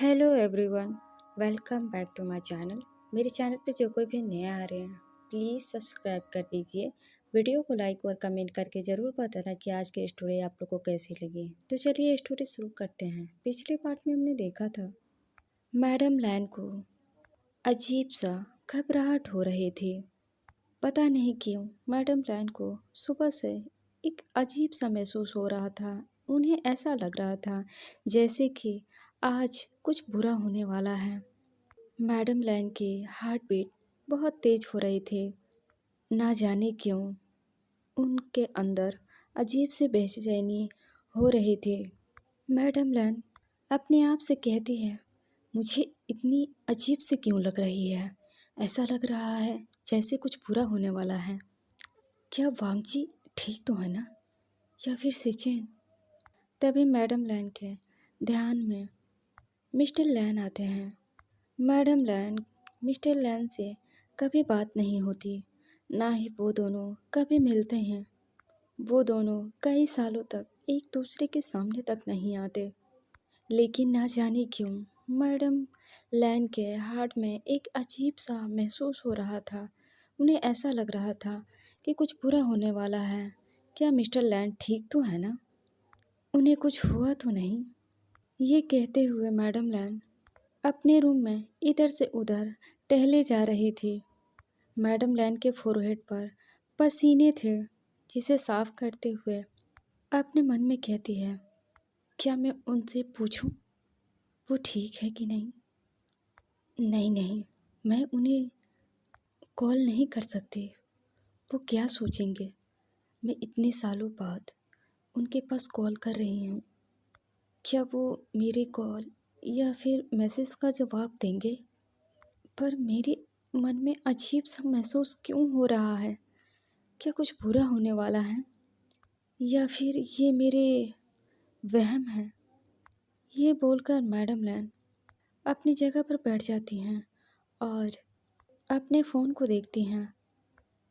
Hello everyone, welcome back to my channel. मेरे channel पे जो कोई भी नया आ रहे हैं प्लीज़ सब्सक्राइब कर दीजिए। वीडियो को लाइक और कमेंट करके ज़रूर बताना कि आज की स्टोरी आप लोग को कैसी लगी। तो चलिए स्टोरी शुरू करते हैं। पिछले पार्ट में हमने देखा था मैडम लैन को अजीब सा घबराहट हो रही थी। पता नहीं क्यों मैडम लैन को सुबह से एक अजीब सा महसूस हो रहा था। उन्हें ऐसा लग रहा था जैसे कि आज कुछ बुरा होने वाला है। मैडम लैन की हार्ट बीट बहुत तेज हो रही थी। ना जाने क्यों उनके अंदर अजीब सी बेचैनी हो रही थी। मैडम लैन अपने आप से कहती है, मुझे इतनी अजीब से क्यों लग रही है। ऐसा लग रहा है जैसे कुछ बुरा होने वाला है। क्या वांगजी ठीक तो है ना, या फिर सिचेन। तभी मैडम लैन के ध्यान में मिस्टर लैन आते हैं। मैडम लैन मिस्टर लैन से कभी बात नहीं होती, ना ही वो दोनों कभी मिलते हैं। वो दोनों कई सालों तक एक दूसरे के सामने तक नहीं आते। लेकिन ना जाने क्यों मैडम लैन के हार्ट में एक अजीब सा महसूस हो रहा था। उन्हें ऐसा लग रहा था कि कुछ बुरा होने वाला है। क्या मिस्टर लैन ठीक तो है ना, उन्हें कुछ हुआ तो नहीं। ये कहते हुए मैडम लैन अपने रूम में इधर से उधर टहले जा रही थी। मैडम लैन के फोरहेड पर पसीने थे, जिसे साफ करते हुए अपने मन में कहती है, क्या मैं उनसे पूछूं वो ठीक है कि नहीं। नहीं नहीं, मैं उन्हें कॉल नहीं कर सकती। वो क्या सोचेंगे। मैं इतने सालों बाद उनके पास कॉल कर रही हूँ। क्या वो मेरी कॉल या फिर मैसेज का जवाब देंगे। पर मेरे मन में अजीब सा महसूस क्यों हो रहा है। क्या कुछ बुरा होने वाला है, या फिर ये मेरे वहम है। ये बोलकर मैडम लैन अपनी जगह पर बैठ जाती हैं और अपने फ़ोन को देखती हैं।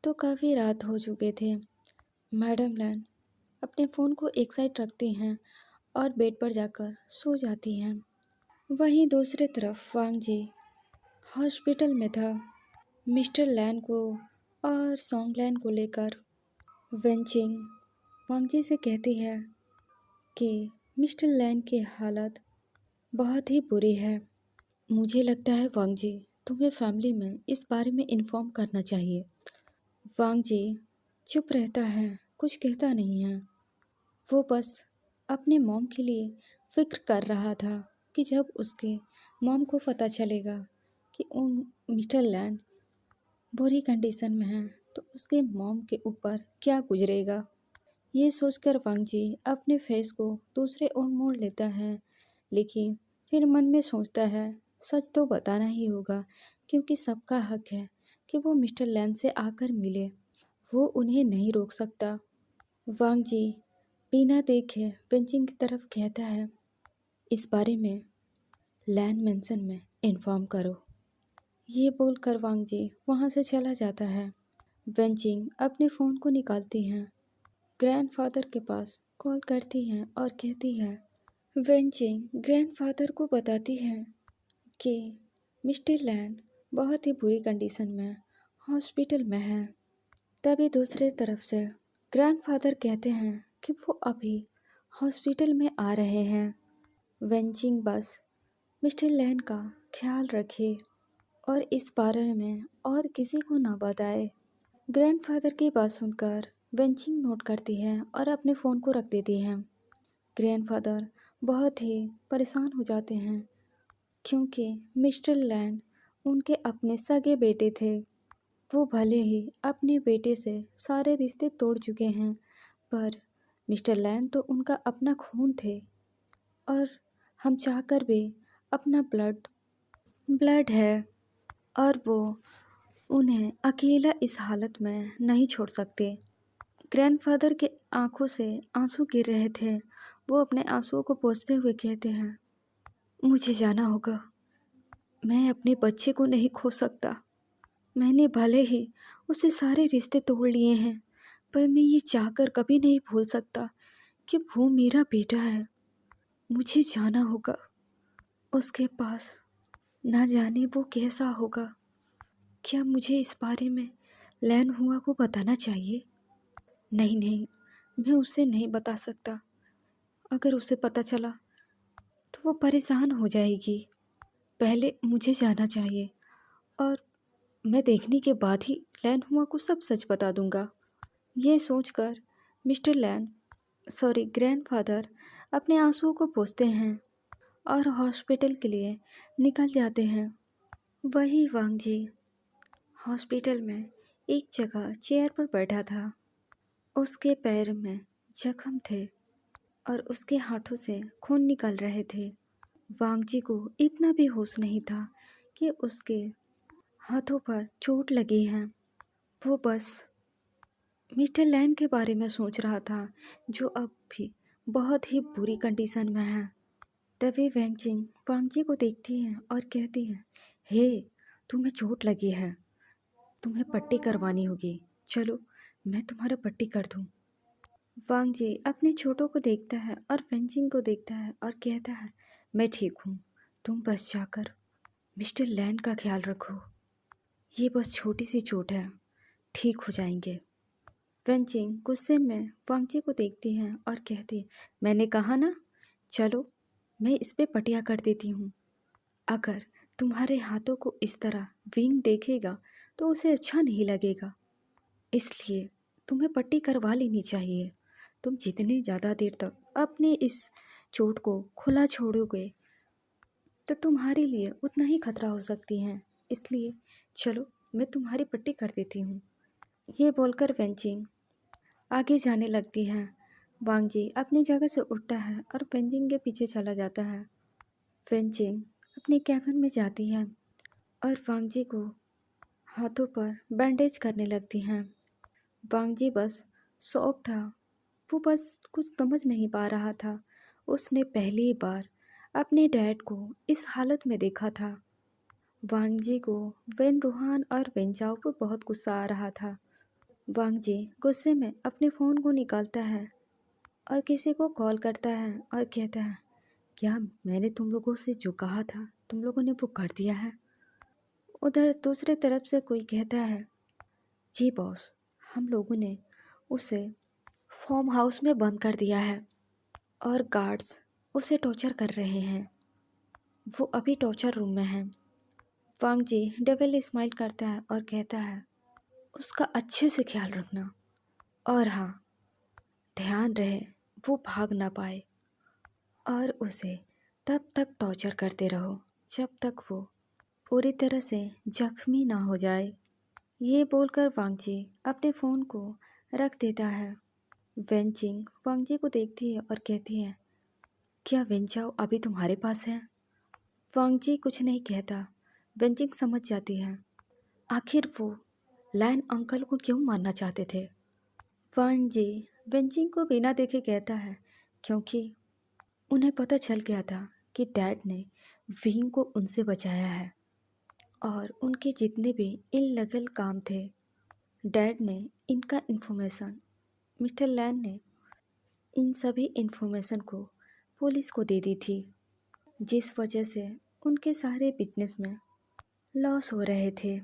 तो काफ़ी रात हो चुके थे। मैडम लैन अपने फ़ोन को एक साइड रखती हैं और बेड पर जाकर सो जाती हैं। वहीं दूसरी तरफ वांग जी हॉस्पिटल में था। मिस्टर लैन को और सॉन्ग लैन को लेकर वेंचिंग वांगजी से कहती है कि मिस्टर लैन की हालत बहुत ही बुरी है। मुझे लगता है वांगजी तुम्हें फैमिली में इस बारे में इन्फॉर्म करना चाहिए। वांगजी चुप रहता है, कुछ कहता नहीं है। वो बस अपने मॉम के लिए फ़िक्र कर रहा था कि जब उसके मॉम को पता चलेगा कि उन मिस्टर लैन बुरी कंडीशन में है तो उसके मॉम के ऊपर क्या गुजरेगा। ये सोचकर वांगजी अपने फेस को दूसरे ओर मोड़ लेता है, लेकिन फिर मन में सोचता है सच तो बताना ही होगा, क्योंकि सबका हक है कि वो मिस्टर लैन से आकर मिले। वो उन्हें नहीं रोक सकता। वांगजी बिना देखे बेंचिंग की तरफ कहता है, इस बारे में लैन मेंशन में इन्फॉर्म करो। ये बोलकर वांगजी वहाँ से चला जाता है। वेंचिंग अपने फ़ोन को निकालती हैं, ग्रैंडफादर के पास कॉल करती हैं और कहती है। वेंचिंग ग्रैंडफादर को बताती है कि मिस्टर लैन बहुत ही बुरी कंडीशन में हॉस्पिटल में है। तभी दूसरी तरफ से ग्रैंडफादर कहते हैं कि वो अभी हॉस्पिटल में आ रहे हैं। वेंचिंग बस मिस्टर लैन का ख्याल रखे और इस बारे में और किसी को ना बताए। ग्रैंडफादर की बात सुनकर वेंचिंग नोट करती है और अपने फ़ोन को रख देती है। ग्रैंडफादर बहुत ही परेशान हो जाते हैं, क्योंकि मिस्टर लैन उनके अपने सगे बेटे थे। वो भले ही अपने बेटे से सारे रिश्ते तोड़ चुके हैं, पर मिस्टर लैन तो उनका अपना खून थे और हम चाहकर भी अपना ब्लड है, और वो उन्हें अकेला इस हालत में नहीं छोड़ सकते। ग्रैंडफादर के आंखों से आंसू गिर रहे थे। वो अपने आंसुओं को पोंछते हुए कहते हैं, मुझे जाना होगा। मैं अपने बच्चे को नहीं खो सकता। मैंने भले ही उससे सारे रिश्ते तोड़ लिए हैं, पर मैं ये चाहकर कभी नहीं भूल सकता कि वो मेरा बेटा है। मुझे जाना होगा। उसके पास ना जाने वो कैसा होगा। क्या मुझे इस बारे में लैन हुआ को बताना चाहिए? नहीं नहीं, मैं उसे नहीं बता सकता। अगर उसे पता चला तो वो परेशान हो जाएगी। पहले मुझे जाना चाहिए और मैं देखने के बाद ही लैन हुआ को सब सच बता दूंगा। ये सोचकर मिस्टर ग्रैंडफादर अपने आंसुओं को पोंछते हैं और हॉस्पिटल के लिए निकल जाते हैं। वही वांग जी हॉस्पिटल में एक जगह चेयर पर बैठा था। उसके पैर में जख्म थे और उसके हाथों से खून निकल रहे थे। वांग जी को इतना भी होश नहीं था कि उसके हाथों पर चोट लगी है। वो बस मिस्टर लैन के बारे में सोच रहा था, जो अब भी बहुत ही बुरी कंडीशन में है। तभी वेंगचिंग वांग जी को देखती है और कहती है, हे, तुम्हें चोट लगी है, तुम्हें पट्टी करवानी होगी। चलो, मैं तुम्हारा पट्टी कर दूँ। वांग जी अपने छोटों को देखता है और वेंगचिंग को देखता है और कहता है, मैं ठीक हूँ, तुम बस जाकर मिस्टर लैन का ख्याल रखो। ये बस छोटी सी चोट है, ठीक हो जाएंगे। वेंचिंग गुस्से में वांग जी को देखती है और कहती है, मैंने कहा ना, चलो मैं इस पे पटिया कर देती हूँ। अगर तुम्हारे हाथों को इस तरह विंग देखेगा तो उसे अच्छा नहीं लगेगा, इसलिए तुम्हें पट्टी करवा लेनी चाहिए। तुम जितने ज़्यादा देर तक अपने इस चोट को खुला छोड़ोगे तो तुम्हारे लिए उतना ही खतरा हो सकती है, इसलिए चलो मैं तुम्हारी पट्टी कर देती हूँ। ये बोलकर वेंचिंग आगे जाने लगती है। वांग जी अपनी जगह से उठता है और वेंचिंग के पीछे चला जाता है। वेंचिंग अपने कैबिन में जाती है और वांग जी को हाथों पर बैंडेज करने लगती हैं। वांग जी बस शौक था, वो बस कुछ समझ नहीं पा रहा था। उसने पहली बार अपने डैड को इस हालत में देखा था। वांग जी को वेन रूहान और वेन जाओ पर बहुत गुस्सा आ रहा था। वांग जी गुस्से में अपने फ़ोन को निकालता है और किसी को कॉल करता है और कहता है, क्या मैंने तुम लोगों से जो कहा था तुम लोगों ने वो कर दिया है? उधर दूसरी तरफ से कोई कहता है, जी बॉस, हम लोगों ने उसे फार्म हाउस में बंद कर दिया है और गार्ड्स उसे टॉर्चर कर रहे हैं। वो अभी टॉर्चर रूम में है। वांग जी डेविल स्माइल करता है और कहता है, उसका अच्छे से ख्याल रखना और हाँ, ध्यान रहे वो भाग ना पाए और उसे तब तक टॉर्चर करते रहो जब तक वो पूरी तरह से जख्मी ना हो जाए। ये बोलकर वांग जी अपने फ़ोन को रख देता है। वेंचिंग वांग जी को देखती है और कहती है, क्या वेंचाओ अभी तुम्हारे पास है? वांग जी कुछ नहीं कहता। वेंचिंग समझ जाती है, आखिर वो लैन अंकल को क्यों मारना चाहते थे। वांग जी वेंचिंग को बिना देखे कहता है, क्योंकि उन्हें पता चल गया था कि डैड ने विंग को उनसे बचाया है और उनके जितने भी इल्लीगल काम थे, डैड ने इनका इन्फॉर्मेशन, मिस्टर लैन ने इन सभी इन्फॉर्मेशन को पुलिस को दे दी थी, जिस वजह से उनके सारे बिजनेस में लॉस हो रहे थे।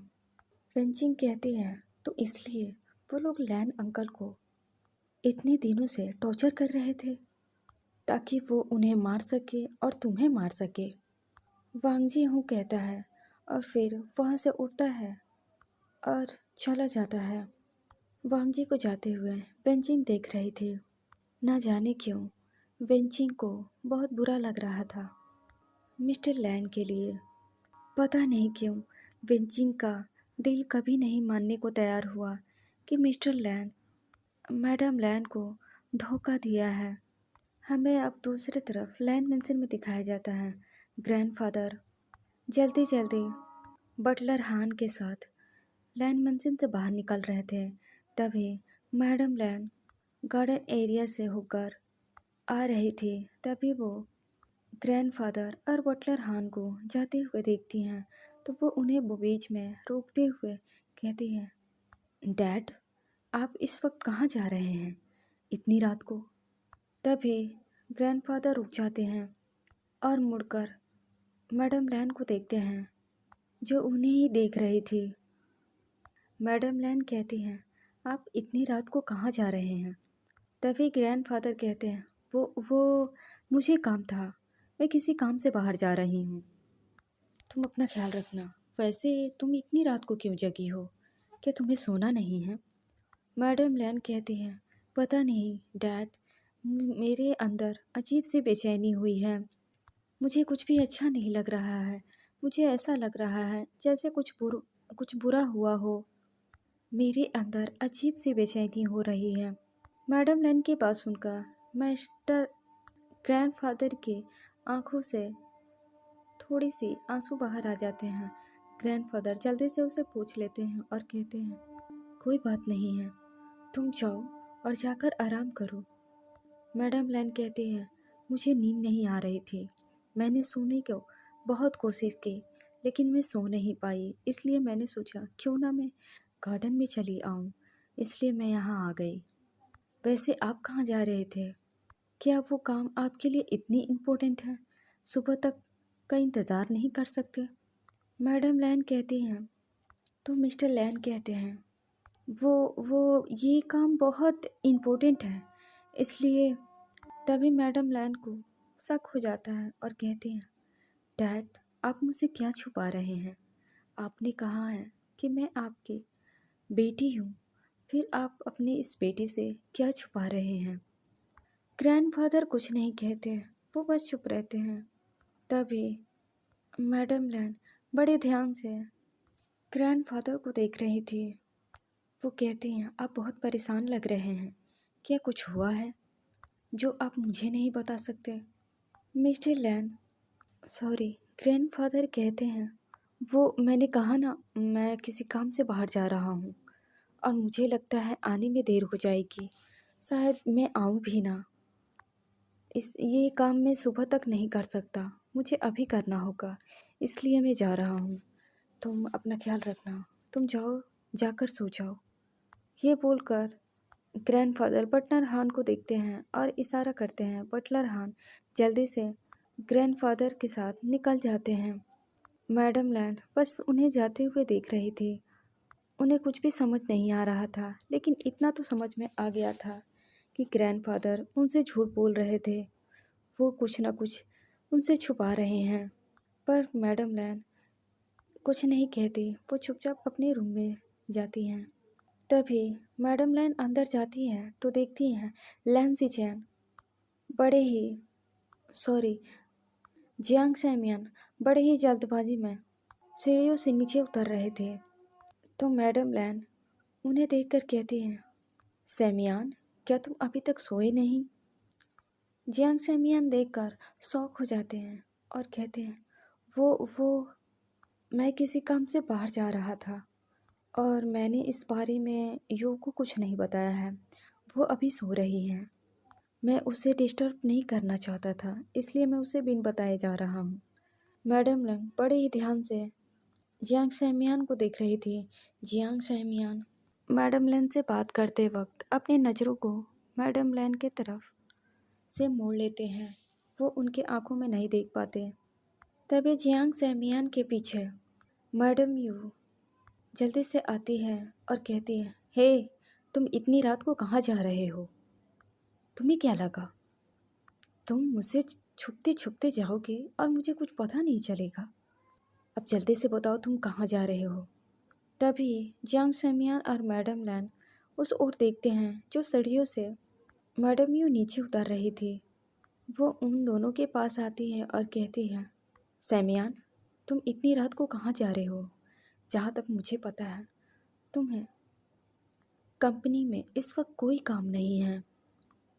फेंचिंग कहती है, तो इसलिए वो लोग लैन अंकल को इतने दिनों से टॉर्चर कर रहे थे ताकि वो उन्हें मार सके और तुम्हें मार सके। वांग जी हूँ कहता है और फिर वहाँ से उठता है और चला जाता है। वांग जी को जाते हुए वेंचिंग देख रही थी। ना जाने क्यों वेंचिंग को बहुत बुरा लग रहा था मिस्टर लैन के लिए। पता नहीं क्यों वेंचिंग का दिल कभी नहीं मानने को तैयार हुआ कि मिस्टर लैन मैडम लैन को धोखा दिया है। हमें अब दूसरी तरफ लैन मेंशन में दिखाया जाता है। ग्रैंडफादर जल्दी जल्दी बटलर हान के साथ लैन मेंशन से बाहर निकल रहे थे। तभी मैडम लैन गार्डन एरिया से होकर आ रही थी। तभी वो ग्रैंडफादर और बटलर हान को जाते हुए देखती हैं, तो वो उन्हें वो बीच में रोकते हुए कहती हैं, डैड, आप इस वक्त कहाँ जा रहे हैं इतनी रात को? तभी ग्रैंडफादर रुक जाते हैं और मुड़कर मैडम लैन को देखते हैं जो उन्हें ही देख रही थी। मैडम लैन कहती हैं, आप इतनी रात को कहाँ जा रहे हैं? तभी ग्रैंडफादर कहते हैं, वो मुझे काम था, मैं किसी काम से बाहर जा रही हूँ। तुम अपना ख्याल रखना। वैसे तुम इतनी रात को क्यों जगी हो? क्या तुम्हें सोना नहीं है? मैडम लैन कहती हैं, पता नहीं डैड, मेरे अंदर अजीब सी बेचैनी हुई है। मुझे कुछ भी अच्छा नहीं लग रहा है। मुझे ऐसा लग रहा है जैसे कुछ बुरा हुआ हो। मेरे अंदर अजीब सी बेचैनी हो रही है। मैडम लैन की बात सुनकर मिस्टर ग्रैंडफादर की आंखों से थोड़ी सी आंसू बाहर आ जाते हैं। ग्रैंडफादर जल्दी से उसे पूछ लेते हैं और कहते हैं, कोई बात नहीं है, तुम जाओ और जाकर आराम करो। मैडम लैन कहती है, मुझे नींद नहीं आ रही थी। मैंने सोने को बहुत कोशिश की, लेकिन मैं सो नहीं पाई। इसलिए मैंने सोचा क्यों ना मैं गार्डन में चली आऊँ, इसलिए मैं यहाँ आ गई। वैसे आप कहाँ जा रहे थे? क्या वो काम आपके लिए इतनी इम्पोर्टेंट है? सुबह तक का इंतज़ार नहीं कर सकते? मैडम लैन कहती हैं। तो मिस्टर लैन कहते हैं, वो ये काम बहुत इम्पोर्टेंट है, इसलिए। तभी मैडम लैन को शक हो जाता है और कहती हैं, डैड, आप मुझसे क्या छुपा रहे हैं? आपने कहा है कि मैं आपकी बेटी हूँ, फिर आप अपनी इस बेटी से क्या छुपा रहे हैं? ग्रैंडफादर कुछ नहीं कहते, वो बस चुप रहते हैं। तभी मैडम लैन बड़े ध्यान से ग्रैंडफादर को देख रही थी। वो कहती हैं, आप बहुत परेशान लग रहे हैं। क्या कुछ हुआ है जो आप मुझे नहीं बता सकते? मिस्टर लैन, सॉरी, ग्रैंडफादर कहते हैं, वो मैंने कहा ना, मैं किसी काम से बाहर जा रहा हूँ और मुझे लगता है आने में देर हो जाएगी। शायद मैं आऊँ भी ना। ये काम मैं सुबह तक नहीं कर सकता, मुझे अभी करना होगा, इसलिए मैं जा रहा हूँ। तुम अपना ख्याल रखना, तुम जाओ, जाकर सो जाओ। ये बोलकर ग्रैंडफादर बटलर हान को देखते हैं और इशारा करते हैं। बटलर हान जल्दी से ग्रैंडफादर के साथ निकल जाते हैं। मैडम लैंड बस उन्हें जाते हुए देख रही थी। उन्हें कुछ भी समझ नहीं आ रहा था, लेकिन इतना तो समझ में आ गया था कि ग्रैंडफादर उनसे झूठ बोल रहे थे। वो कुछ ना कुछ उनसे छुपा रहे हैं। पर मैडम लैन कुछ नहीं कहती, वो चुपचाप अपने रूम में जाती हैं। तभी मैडम लैन अंदर जाती हैं तो देखती हैं लैन सिचैन बड़े ही सॉरी जियांग सैमियन बड़े ही जल्दबाजी में सीढ़ियों से नीचे उतर रहे थे। तो मैडम लैन उन्हें देखकर कहती हैं, सैमियान, क्या तुम अभी तक सोए नहीं? जियांग सैमियान देखकर शॉक हो जाते हैं और कहते हैं, वो मैं किसी काम से बाहर जा रहा था और मैंने इस बारे में यू को कुछ नहीं बताया है। वो अभी सो रही है। मैं उसे डिस्टर्ब नहीं करना चाहता था, इसलिए मैं उसे बिन बताए जा रहा हूँ। मैडम लैन बड़े ही ध्यान से जियांग सैमियान को देख रही थी। जियांग सैमियान मैडम लैन से बात करते वक्त अपनी नज़रों को मैडम लैन के तरफ से मोड़ लेते हैं। वो उनके आंखों में नहीं देख पाते। तभी जियांग सैमियान के पीछे मैडम यू जल्दी से आती है और कहती है, हे, तुम इतनी रात को कहाँ जा रहे हो? तुम्हें क्या लगा तुम मुझसे छुपते छुपते जाओगे और मुझे कुछ पता नहीं चलेगा? अब जल्दी से बताओ तुम कहाँ जा रहे हो? तभी जियांग सैमियान और मैडम लैन उस ओर देखते हैं जो सीढ़ियों से मैडम यू नीचे उतर रही थी। वो उन दोनों के पास आती है और कहती है, सैमियान, तुम इतनी रात को कहाँ जा रहे हो? जहाँ तक मुझे पता है तुम्हें कंपनी में इस वक्त कोई काम नहीं है।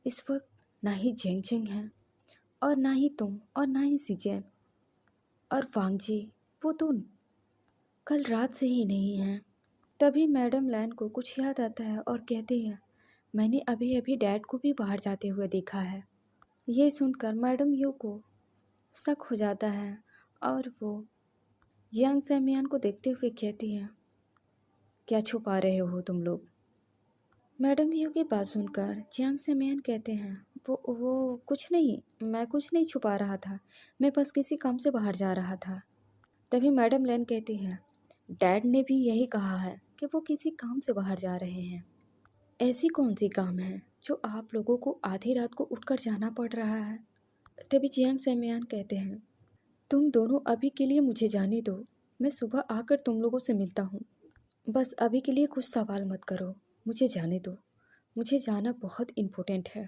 इस वक्त ना ही जेंग जेंग है और ना ही तुम और ना ही सीजेन और वांगजी, वो तो कल रात से ही नहीं है। तभी मैडम लैन को कुछ याद आता है और कहती है, मैंने अभी अभी डैड को भी बाहर जाते हुए देखा है। ये सुनकर मैडम यू को शक हो जाता है और वो जियांग सैमियान को देखते हुए कहती है, क्या छुपा रहे हो तुम लोग? मैडम यू की बात सुनकर जियांग सेमियान कहते हैं, वो कुछ नहीं, मैं कुछ नहीं छुपा रहा था, मैं बस किसी काम से बाहर जा रहा था। तभी मैडम लैन कहती है, डैड ने भी यही कहा है कि वो किसी काम से बाहर जा रहे हैं। ऐसी कौन सी काम है जो आप लोगों को आधी रात को उठकर जाना पड़ रहा है? तभी जियांग सेमियान कहते हैं, तुम दोनों अभी के लिए मुझे जाने दो, मैं सुबह आकर तुम लोगों से मिलता हूँ। बस अभी के लिए कुछ सवाल मत करो, मुझे जाने दो, मुझे जाना बहुत इम्पोर्टेंट है।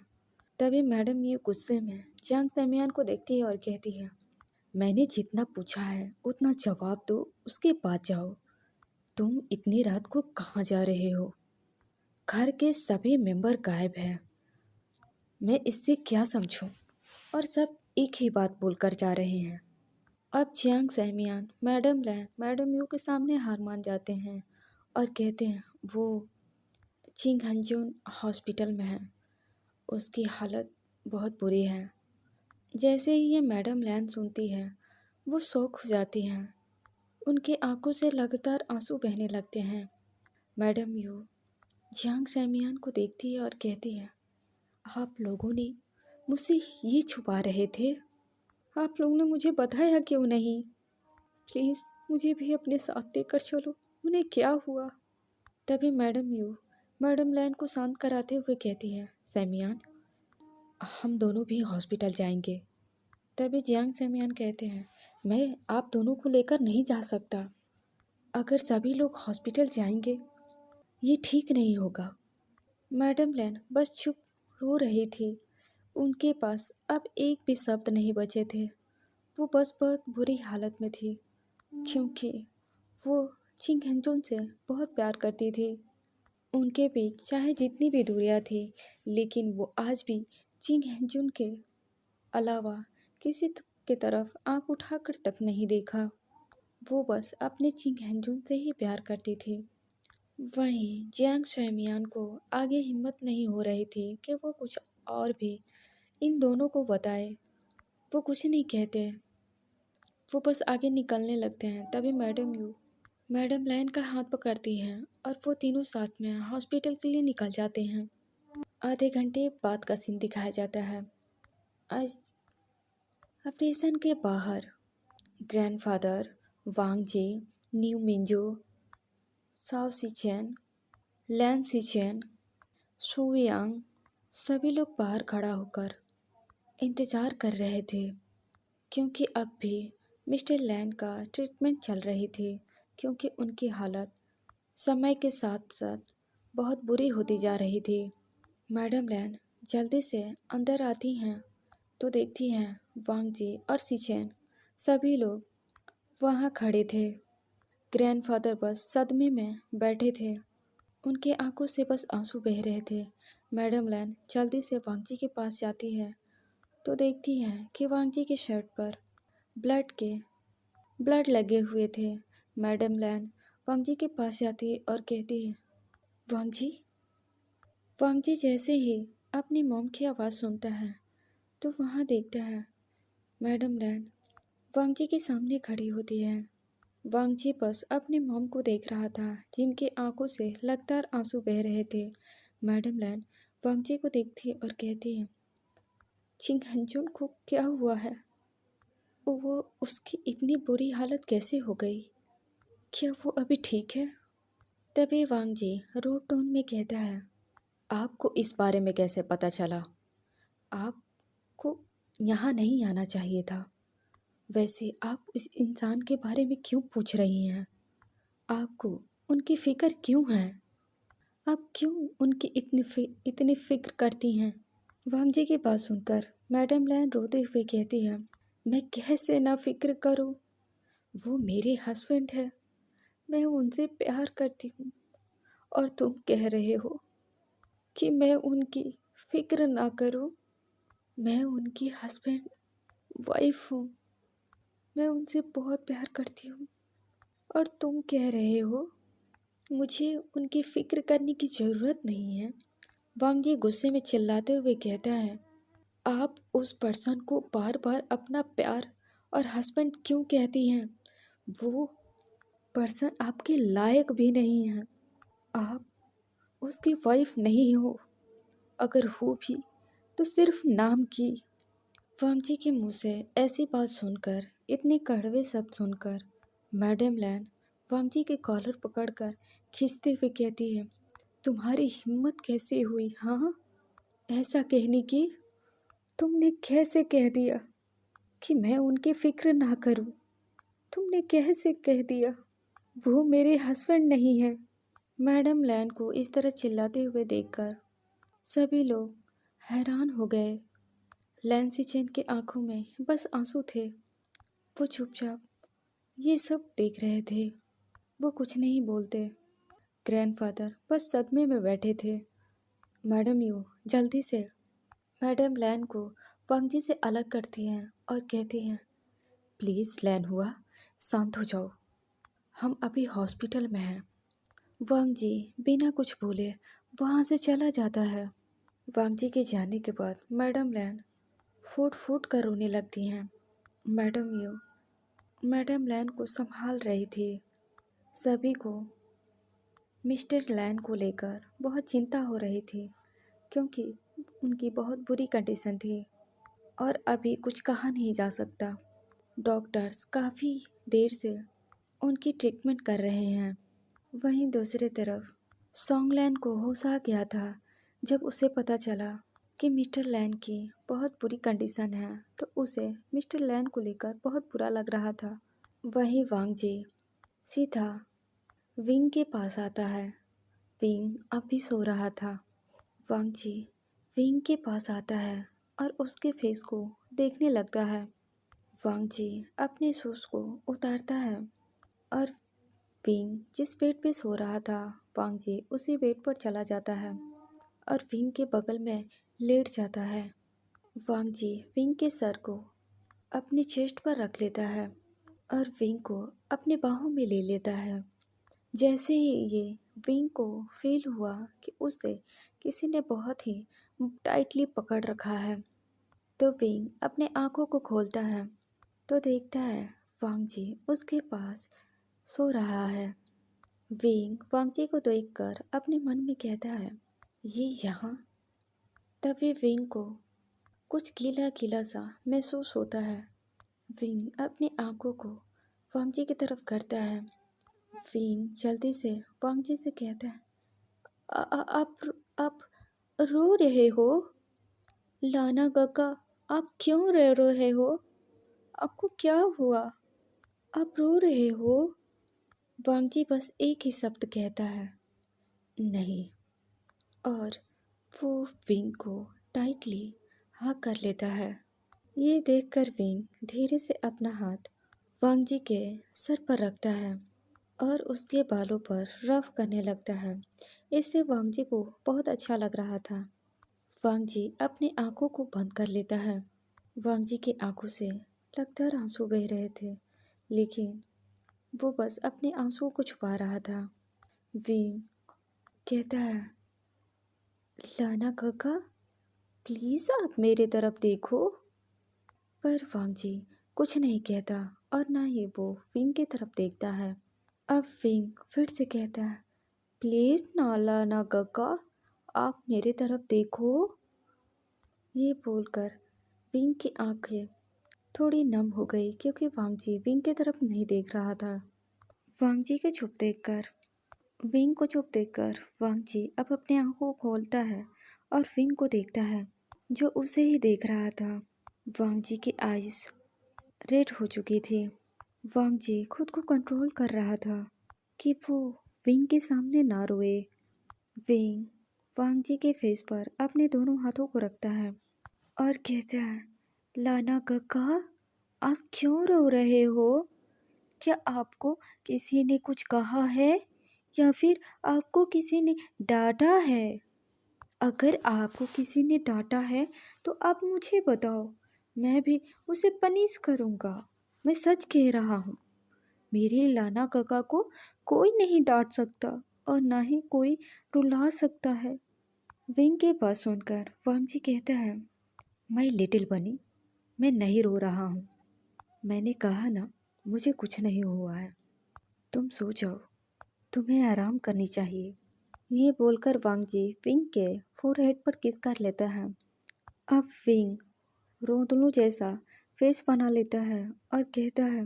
तभी मैडम ये गुस्से में जियांग सेमियान को देखती है और कहती है, मैंने जितना पूछा है उतना जवाब दो, उसके बाद जाओ। तुम इतनी रात को कहाँ जा रहे हो? घर के सभी मेंबर गायब हैं, मैं इससे क्या समझूं? और सब एक ही बात बोलकर जा रहे हैं। अब जियांग सेमियान मैडम लैन मैडम यू के सामने हार मान जाते हैं और कहते हैं, वो चिंग हंजून हॉस्पिटल में है, उसकी हालत बहुत बुरी है। जैसे ही ये मैडम लैन सुनती है वो शॉक हो जाती हैं, उनकी आंखों से लगातार आंसू बहने लगते हैं। मैडम यू जियांग सेमियान को देखती है और कहती है, आप लोगों ने मुझसे ये छुपा रहे थे, आप लोगों ने मुझे बताया क्यों नहीं? प्लीज़ मुझे भी अपने साथ लेकर चलो, उन्हें क्या हुआ? तभी मैडम यू मैडम लैन को शांत कराते हुए कहती है, सेमियान हम दोनों भी हॉस्पिटल जाएंगे। तभी जियांग सेमियान कहते हैं, मैं आप दोनों को लेकर नहीं जा सकता, अगर सभी लोग हॉस्पिटल जाएंगे ये ठीक नहीं होगा। मैडम लैन बस चुप रो रही थी, उनके पास अब एक भी शब्द नहीं बचे थे। वो बस बहुत बुरी हालत में थी, क्योंकि वो चिंग हेंजून से बहुत प्यार करती थी। उनके बीच चाहे जितनी भी दूरियां थी, लेकिन वो आज भी चिंग हेंजून के अलावा किसी की तरफ आंख उठाकर तक नहीं देखा। वो बस अपने चिंग हेंजून से ही प्यार करती थी। वहीं जियांग शैमियान को आगे हिम्मत नहीं हो रही थी कि वो कुछ और भी इन दोनों को बताए। वो कुछ नहीं कहते, वो बस आगे निकलने लगते हैं। तभी मैडम लाइन का हाथ पकड़ती हैं और वो तीनों साथ में हॉस्पिटल के लिए निकल जाते हैं। आधे घंटे बाद का सीन दिखाया जाता है। आज ऑपरेशन के बाहर ग्रैंडफादर वांग जी, न्यू मिंजो, साओ सीचेन, लैन सीचेन, शुयांग सभी लोग बाहर खड़ा होकर इंतज़ार कर रहे थे, क्योंकि अब भी मिस्टर लैन का ट्रीटमेंट चल रही थी, क्योंकि उनकी हालत समय के साथ साथ बहुत बुरी होती जा रही थी। मैडम लैन जल्दी से अंदर आती हैं तो देखती हैं वांग जी और सीचेन सभी लोग वहाँ खड़े थे। ग्रैंडफादर बस सदमे में बैठे थे, उनके आंखों से बस आंसू बह रहे थे। मैडम लैन जल्दी से वांग जी के पास जाती है तो देखती हैं कि वांग जी के शर्ट पर ब्लड लगे हुए थे। मैडम लैन वांग जी के पास जाती है और कहती है, वांग जी। वांग जी जैसे ही अपनी मॉम की आवाज़ सुनता है तो वहाँ देखता है मैडम लैन वांग जी के सामने खड़ी होती है। वांग जी बस अपनी मॉम को देख रहा था, जिनकी आंखों से लगातार आंसू बह रहे थे। मैडम लैन वांग जी को देखती है और कहती है, चिंग हंजून को क्या हुआ है? वो उसकी इतनी बुरी हालत कैसे हो गई? क्या वो अभी ठीक है? तभी वांग जी रूड टोन में कहता है, आपको इस बारे में कैसे पता चला? आपको यहाँ नहीं आना चाहिए था। वैसे आप उस इंसान के बारे में क्यों पूछ रही हैं? आपको उनकी फ़िक्र क्यों है? आप क्यों उनकी इतनी फ़िक्र करती हैं? वांग जी की बात सुनकर मैडम लैन रोते हुए कहती है, मैं कैसे ना फ़िक्र करूं? वो मेरे हस्बैंड है, मैं उनसे प्यार करती हूँ, और तुम कह रहे हो कि मैं उनकी फ़िक्र ना करूं? मैं उनकी हस्बैंड वाइफ हूँ, मैं उनसे बहुत प्यार करती हूँ, और तुम कह रहे हो मुझे उनकी फ़िक्र करने की ज़रूरत नहीं है। वांग जी गुस्से में चिल्लाते हुए कहता है, आप उस पर्सन को बार बार अपना प्यार और हस्बैंड क्यों कहती हैं? वो पर्सन आपके लायक भी नहीं है। आप उसकी वाइफ नहीं हो, अगर हो भी तो सिर्फ नाम की। वांगजी के मुंह से ऐसी बात सुनकर, इतने कड़वे शब्द सुनकर, मैडम लैन वांगजी के कॉलर पकड़कर खींचते हुए कहती है, तुम्हारी हिम्मत कैसे हुई हाँ, ऐसा कहने की? तुमने कैसे कह दिया कि मैं उनकी फिक्र ना करूं? तुमने कैसे कह दिया? वो मेरे हस्बैंड नहीं है। मैडम लैन को इस तरह चिल्लाते हुए देखकर सभी लोग हैरान हो गए। लैंसी चेन की आंखों में बस आंसू थे। वो चुपचाप ये सब देख रहे थे। वो कुछ नहीं बोलते। ग्रैंडफादर बस सदमे में बैठे थे। मैडम यू जल्दी से मैडम लैन को वांगजी से अलग करती हैं और कहती हैं, प्लीज़ लैन हुआ, शांत हो जाओ, हम अभी हॉस्पिटल में हैं। वांगजी बिना कुछ बोले वहाँ से चला जाता है। वांगजी के जाने के बाद मैडम लैन फूट फूट कर रोने लगती हैं। मैडम लैन को संभाल रही थी। सभी को मिस्टर लैन को लेकर बहुत चिंता हो रही थी, क्योंकि उनकी बहुत बुरी कंडीशन थी और अभी कुछ कहा नहीं जा सकता। डॉक्टर्स काफ़ी देर से उनकी ट्रीटमेंट कर रहे हैं। वहीं दूसरी तरफ सॉन्गलैन को होश आ गया था जब उसे पता चला कि मिस्टर लैन की बहुत बुरी कंडीशन है, तो उसे मिस्टर लैन को लेकर बहुत बुरा लग रहा था। वहीं वांगजी सीधा विंग के पास आता है। विंग अभी सो रहा था। वांगजी विंग के पास आता है और उसके फेस को देखने लगता है। वांगजी अपने शूज़ को उतारता है और विंग जिस बेड पे सो रहा था, वांगजी उसी बेड पर चला जाता है और विंग के बगल में लेट जाता है। वांगजी विंग के सर को अपनी चेस्ट पर रख लेता है और विंग को अपने बाहों में ले लेता है। जैसे ही ये विंग को फील हुआ कि उसे किसी ने बहुत ही टाइटली पकड़ रखा है, तो विंग अपने आँखों को खोलता है तो देखता है वांगजी उसके पास सो रहा है। विंग वांगजी को देखकर अपने मन में कहता है, ये यहाँ। तभी विंग को कुछ गीला गीला सा महसूस होता है। विंग अपनी आंखों को वांगजी की तरफ करता है। विंग जल्दी से वांगजी से कहता है, आप रो रहे हो? लाना काका, आप क्यों रो रहे हो? आपको क्या हुआ? आप रो रहे हो? वांगजी बस एक ही शब्द कहता है, नहीं, और वो विंग को टाइटली हाँ कर लेता है। ये देखकर विंग धीरे से अपना हाथ वांगजी के सर पर रखता है और उसके बालों पर रफ करने लगता है। इससे वांगजी को बहुत अच्छा लग रहा था। वांगजी अपनी आंखों को बंद कर लेता है। वांगजी की आंखों से लगातार आंसू बह रहे थे, लेकिन वो बस अपने आंसुओं को छुपा रहा था। विंग कहता है, लाना काका, प्लीज़ आप मेरे तरफ देखो। पर वांगजी कुछ नहीं कहता और ना ही वो विंग की तरफ देखता है। अब विंग फिर से कहता है, प्लीज़ ना लाना काका, आप मेरी तरफ देखो। ये बोलकर विंग की आंखें थोड़ी नम हो गई, क्योंकि वांगजी विंग की तरफ नहीं देख रहा था। वांगजी को चुप देखकर विंग को चुप देखकर वांगजी अब अपनी आंखों को खोलता है और विंग को देखता है, जो उसे ही देख रहा था। वांगजी की आइज़ रेड हो चुकी थी। वांगजी खुद को कंट्रोल कर रहा था कि वो विंग के सामने ना रोए। विंग वांगजी के फेस पर अपने दोनों हाथों को रखता है और कहता है, लाना काका, आप क्यों रो रहे हो? क्या आपको किसी ने कुछ कहा है या फिर आपको किसी ने डांटा है? अगर आपको किसी ने डांटा है तो आप मुझे बताओ, मैं भी उसे पनिश करूँगा। मैं सच कह रहा हूँ, मेरे लाना काका को कोई नहीं डांट सकता और ना ही कोई रुला सकता है। विंग के बात सुनकर वांगजी कहता है, माय लिटिल बनी, मैं नहीं रो रहा हूँ। मैंने कहा ना, मुझे कुछ नहीं हुआ है। तुम सो जाओ, तुम्हें आराम करनी चाहिए। ये बोलकर वांग जी विंग के फोरहेड पर किस कर लेता है। अब विंग रोतलू जैसा फेस बना लेता है और कहता है,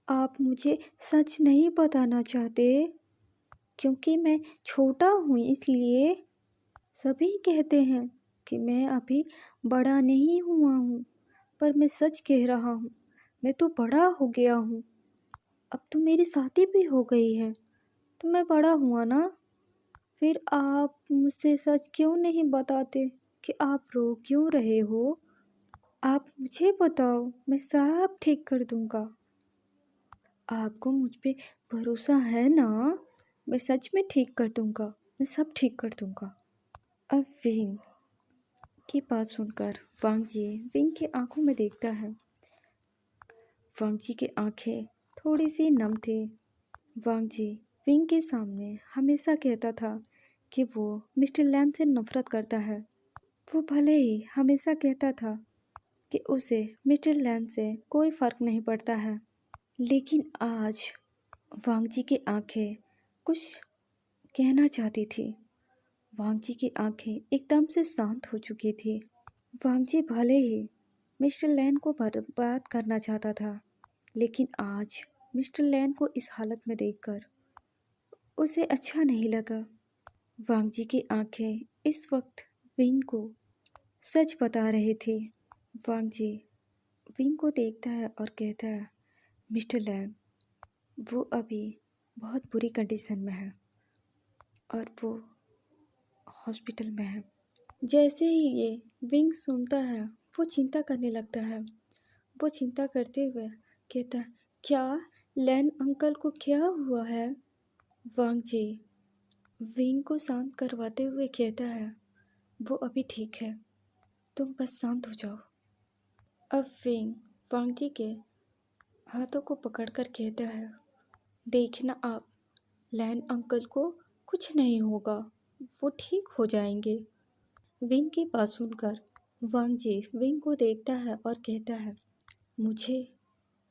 आप मुझे सच नहीं बताना चाहते? क्योंकि मैं छोटा हूँ इसलिए। सभी कहते हैं कि मैं अभी बड़ा नहीं हुआ हूँ, पर मैं सच कह रहा हूँ, मैं तो बड़ा हो गया हूँ। अब तो मेरी शादी भी हो गई है, तो मैं बड़ा हुआ ना। फिर आप मुझसे सच क्यों नहीं बताते कि आप रो क्यों रहे हो? आप मुझे बताओ, मैं सब ठीक कर दूंगा। आपको मुझ पे भरोसा है ना? मैं सच में ठीक कर दूंगा, मैं सब ठीक कर दूंगा। अब विंग की बात सुनकर वांग जी विंग की आंखों में देखता है। वांग जी की आंखें थोड़ी सी नम थी। वांग जी विंग के सामने हमेशा कहता था कि वो मिस्टर लैन से नफरत करता है। वो भले ही हमेशा कहता था कि उसे मिस्टर लैन से कोई फ़र्क नहीं पड़ता है, लेकिन आज वांग जी की आंखें कुछ कहना चाहती थी। वांग जी की आंखें एकदम से शांत हो चुकी थी। वांग जी भले ही मिस्टर लैन को बर्बाद करना चाहता था, लेकिन आज मिस्टर लैन को इस हालत में देखकर उसे अच्छा नहीं लगा। वांग जी की आंखें इस वक्त विंग को सच बता रही थी। वांग जी विंग को देखता है और कहता है, मिस्टर लैन, वो अभी बहुत बुरी कंडीशन में है और वो हॉस्पिटल में है। जैसे ही ये विंग सुनता है, वो चिंता करने लगता है। वो चिंता करते हुए कहता है, क्या लैन अंकल को क्या हुआ है? वांग जी विंग को शांत करवाते हुए कहता है, वो अभी ठीक है, तुम बस शांत हो जाओ। अब विंग वांग जी के हाथों को पकड़कर कहता है, देखना आप, लैन अंकल को कुछ नहीं होगा, वो ठीक हो जाएंगे। विंग की बात सुनकर वांग जी विंग को देखता है और कहता है, मुझे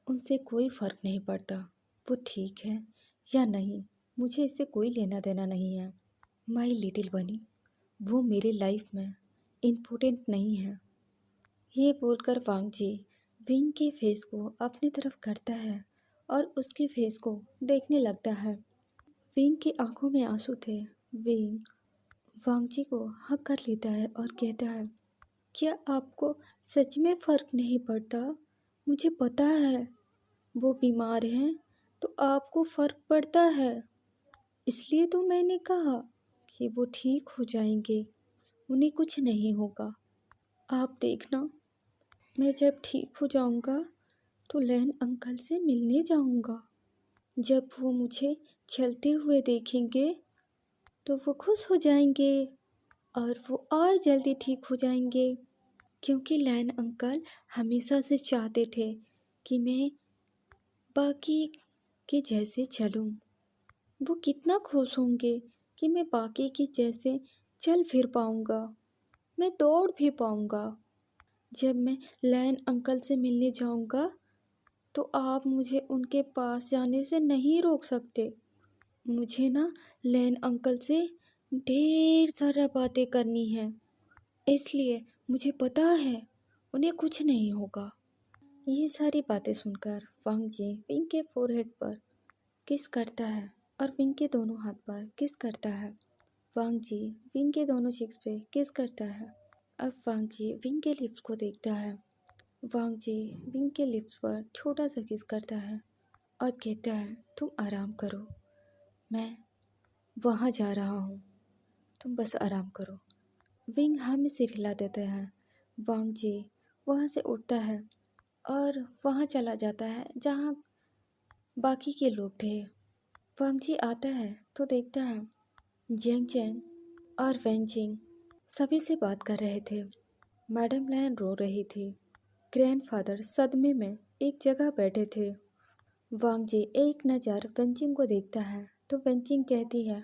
उनसे कोई फ़र्क नहीं पड़ता, वो ठीक है या नहीं, मुझे इससे कोई लेना देना नहीं है। माई लिटिल बनी, वो मेरी लाइफ में इम्पोर्टेंट नहीं है। ये बोलकर वांग जी विंग के फेस को अपनी तरफ करता है और उसके फेस को देखने लगता है। विंग की आंखों में आंसू थे। विंग वांग जी को हक कर लेता है और कहता है, क्या आपको सच में फ़र्क नहीं पड़ता? मुझे पता है वो बीमार हैं, तो आपको फ़र्क पड़ता है, इसलिए तो मैंने कहा कि वो ठीक हो जाएंगे, उन्हें कुछ नहीं होगा। आप देखना, मैं जब ठीक हो जाऊंगा तो लैन अंकल से मिलने जाऊंगा। जब वो मुझे चलते हुए देखेंगे तो वो खुश हो जाएंगे और वो और जल्दी ठीक हो जाएंगे, क्योंकि लैन अंकल हमेशा से चाहते थे कि मैं बाकी के जैसे चलूं। वो कितना खुश होंगे कि मैं बाकी के जैसे चल फिर पाऊंगा, मैं दौड़ भी पाऊंगा। जब मैं लैन अंकल से मिलने जाऊंगा तो आप मुझे उनके पास जाने से नहीं रोक सकते। मुझे ना लैन अंकल से ढेर सारा बातें करनी है, इसलिए मुझे पता है उन्हें कुछ नहीं होगा। ये सारी बातें सुनकर वांग जी विंग के फोरहेड पर किस करता है और विंग के दोनों हाथ पर किस करता है। वांग जी विंग के दोनों चिक्स पे किस करता है। अब वांग जी विंग के लिप्स को देखता है। वांग जी विंग के लिप्स पर छोटा सा किस करता है और कहता है, तुम आराम करो, मैं वहाँ जा रहा हूँ, तुम बस आराम करो। विंग हाँ में सिर हिला देता है। वांग जी वहाँ से उठता है और वहाँ चला जाता है जहाँ बाकी के लोग थे। वांग जी आता है तो देखता है जियांग चैन और वेंजिंग सभी से बात कर रहे थे। मैडम लैन रो रही थी। ग्रैंडफादर सदमे में एक जगह बैठे थे। वांग जी एक नज़र वेंजिंग को देखता है तो वेंजिंग कहती है,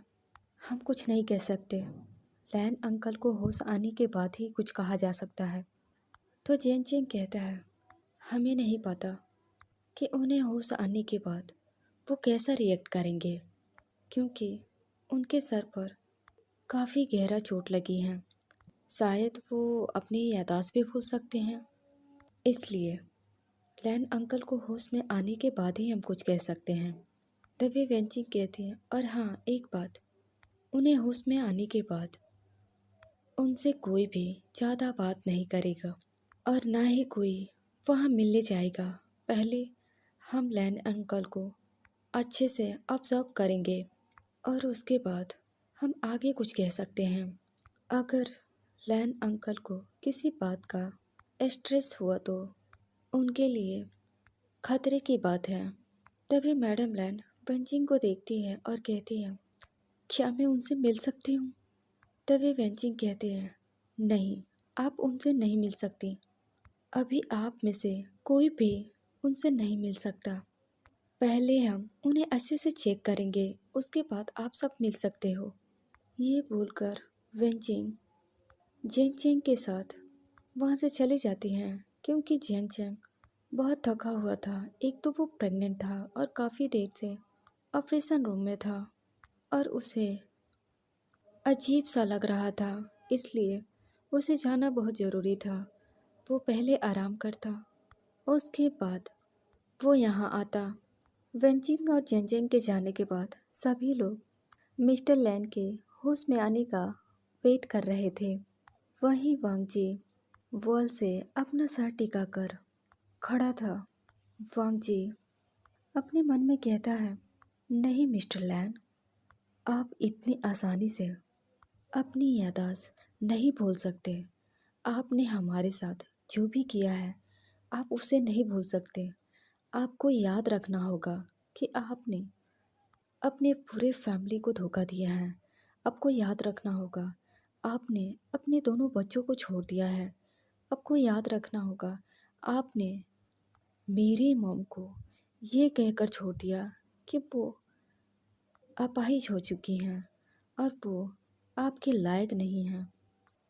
हम कुछ नहीं कह सकते, लैन अंकल को होश आने के बाद ही कुछ कहा जा सकता है। तो जियांग कहता है, हमें नहीं पता कि उन्हें होश आने के बाद वो कैसा रिएक्ट करेंगे, क्योंकि उनके सर पर काफ़ी गहरा चोट लगी है। शायद वो अपनी याददाश्त भी भूल सकते हैं। इसलिए लैन अंकल को होश में आने के बाद ही हम कुछ कह सकते हैं। तभी वेंचिंग कहती है, और हाँ एक बात, उन्हें होश में आने के बाद उनसे कोई भी ज़्यादा बात नहीं करेगा और ना ही कोई वहाँ मिलने जाएगा। पहले हम लैन अंकल को अच्छे से ऑब्जर्व करेंगे और उसके बाद हम आगे कुछ कह सकते हैं। अगर लैन अंकल को किसी बात का स्ट्रेस हुआ तो उनके लिए खतरे की बात है। तभी मैडम लैन वेंचिंग को देखती है और कहती है, क्या मैं उनसे मिल सकती हूँ? तभी वेंचिंग कहते हैं, नहीं, आप उनसे नहीं मिल सकती। अभी आप में से कोई भी उनसे नहीं मिल सकता। पहले हम उन्हें अच्छे से चेक करेंगे, उसके बाद आप सब मिल सकते हो। ये बोलकर वेंचिंग जेंग चेंग के साथ वहाँ से चली जाती हैं, क्योंकि जेंग चेंग बहुत थका हुआ था। एक तो वो प्रेग्नेंट था और काफ़ी देर से ऑपरेशन रूम में था और उसे अजीब सा लग रहा था, इसलिए उसे जाना बहुत ज़रूरी था। वो पहले आराम करता, उसके बाद वो यहाँ आता। वेंचिंग और जेंजेंग के जाने के बाद सभी लोग मिस्टर लैन के होश में आने का वेट कर रहे थे। वहीं वांगजी वॉल से अपना सर टिकाकर खड़ा था। वांगजी अपने मन में कहता है, नहीं मिस्टर लैन, आप इतनी आसानी से अपनी याददाश्त नहीं भूल सकते। आपने हमारे साथ जो भी किया है आप उसे नहीं भूल सकते। आपको याद रखना होगा कि आपने अपने पूरे फैमिली को धोखा दिया है। आपको याद रखना होगा आपने अपने दोनों बच्चों को छोड़ दिया है। आपको याद रखना होगा आपने मेरी मॉम को ये कहकर छोड़ दिया कि वो अपाहिज हो चुकी हैं और वो आपके लायक नहीं हैं।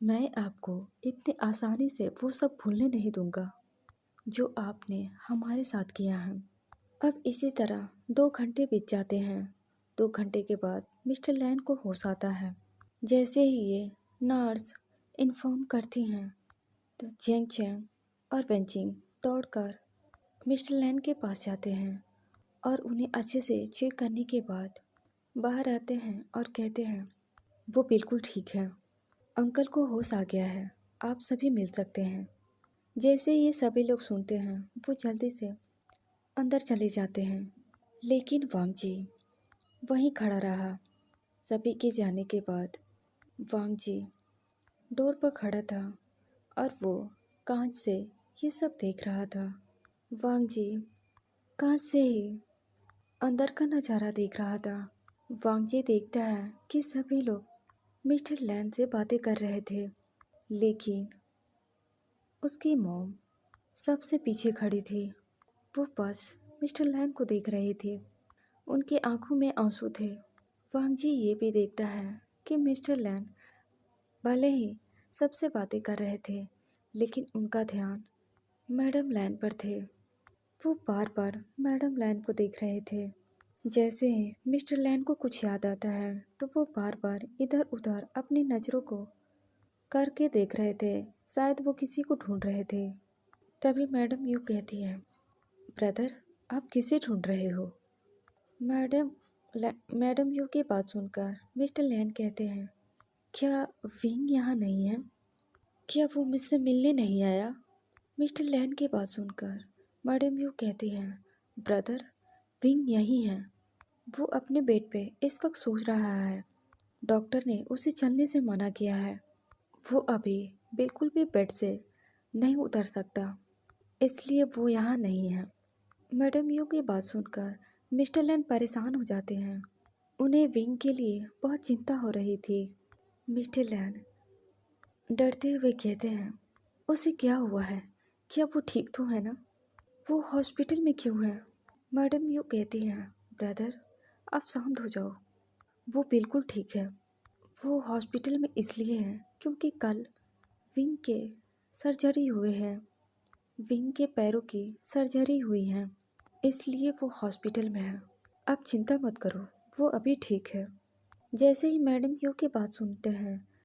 मैं आपको इतनी आसानी से वो सब भूलने नहीं दूंगा जो आपने हमारे साथ किया है। अब इसी तरह 2 घंटे बीत जाते हैं। 2 घंटे के बाद मिस्टर लैन को होश आता है। जैसे ही ये नर्स इन्फॉर्म करती हैं तो जेंग चेंग और वेंचिंग दौड़कर मिस्टर लैन के पास जाते हैं और उन्हें अच्छे से चेक करने के बाद बाहर आते हैं और कहते हैं, वो बिल्कुल ठीक है, अंकल को होश आ गया है, आप सभी मिल सकते हैं। जैसे ये सभी लोग सुनते हैं वो जल्दी से अंदर चले जाते हैं, लेकिन वांगजी वहीं खड़ा रहा। सभी के जाने के बाद वांगजी डोर पर खड़ा था और वो कांच से ये सब देख रहा था। वांगजी कांच से ही अंदर का नज़ारा देख रहा था। वांगजी देखता है कि सभी लोग मिस्टर लैन से बातें कर रहे थे, लेकिन उसकी मॉम सबसे पीछे खड़ी थी। वो बस मिस्टर लैन को देख रही थी। उनकी आंखों में आंसू थे। वांगजी ये भी देखता है कि मिस्टर लैन भले ही सबसे बातें कर रहे थे, लेकिन उनका ध्यान मैडम लैन पर थे। वो बार बार मैडम लैन को देख रहे थे। जैसे ही मिस्टर लैन को कुछ याद आता है तो वो बार बार इधर उधर अपनी नज़रों को करके देख रहे थे, शायद वो किसी को ढूंढ रहे थे। तभी मैडम यू कहती है, ब्रदर आप किसे ढूंढ रहे हो? मैडम मैडम यू की बात सुनकर मिस्टर लैन कहते हैं, क्या विंग यहाँ नहीं है? क्या वो मुझसे मिलने नहीं आया? मिस्टर लैन की बात सुनकर मैडम यू कहती हैं, ब्रदर विंग यहीं है, वो अपने बेड पे इस वक्त सो रहा है। डॉक्टर ने उसे चलने से मना किया है। वो अभी बिल्कुल भी बेड से नहीं उतर सकता, इसलिए वो यहाँ नहीं है। मैडम यू की बात सुनकर मिस्टर लैन परेशान हो जाते हैं। उन्हें विंग के लिए बहुत चिंता हो रही थी। मिस्टर लैन डरते हुए कहते हैं, उसे क्या हुआ है? क्या वो ठीक तो है ना? वो हॉस्पिटल में क्यों है? मैडम यू कहती हैं, ब्रदर आप शांत हो जाओ, वो बिल्कुल ठीक है। वो हॉस्पिटल में इसलिए है क्योंकि कल विंग के सर्जरी हुए हैं। विंग के पैरों की सर्जरी हुई है, इसलिए वो हॉस्पिटल में है। आप चिंता मत करो, वो अभी ठीक है। जैसे ही मैडम यू की बात सुनते हैं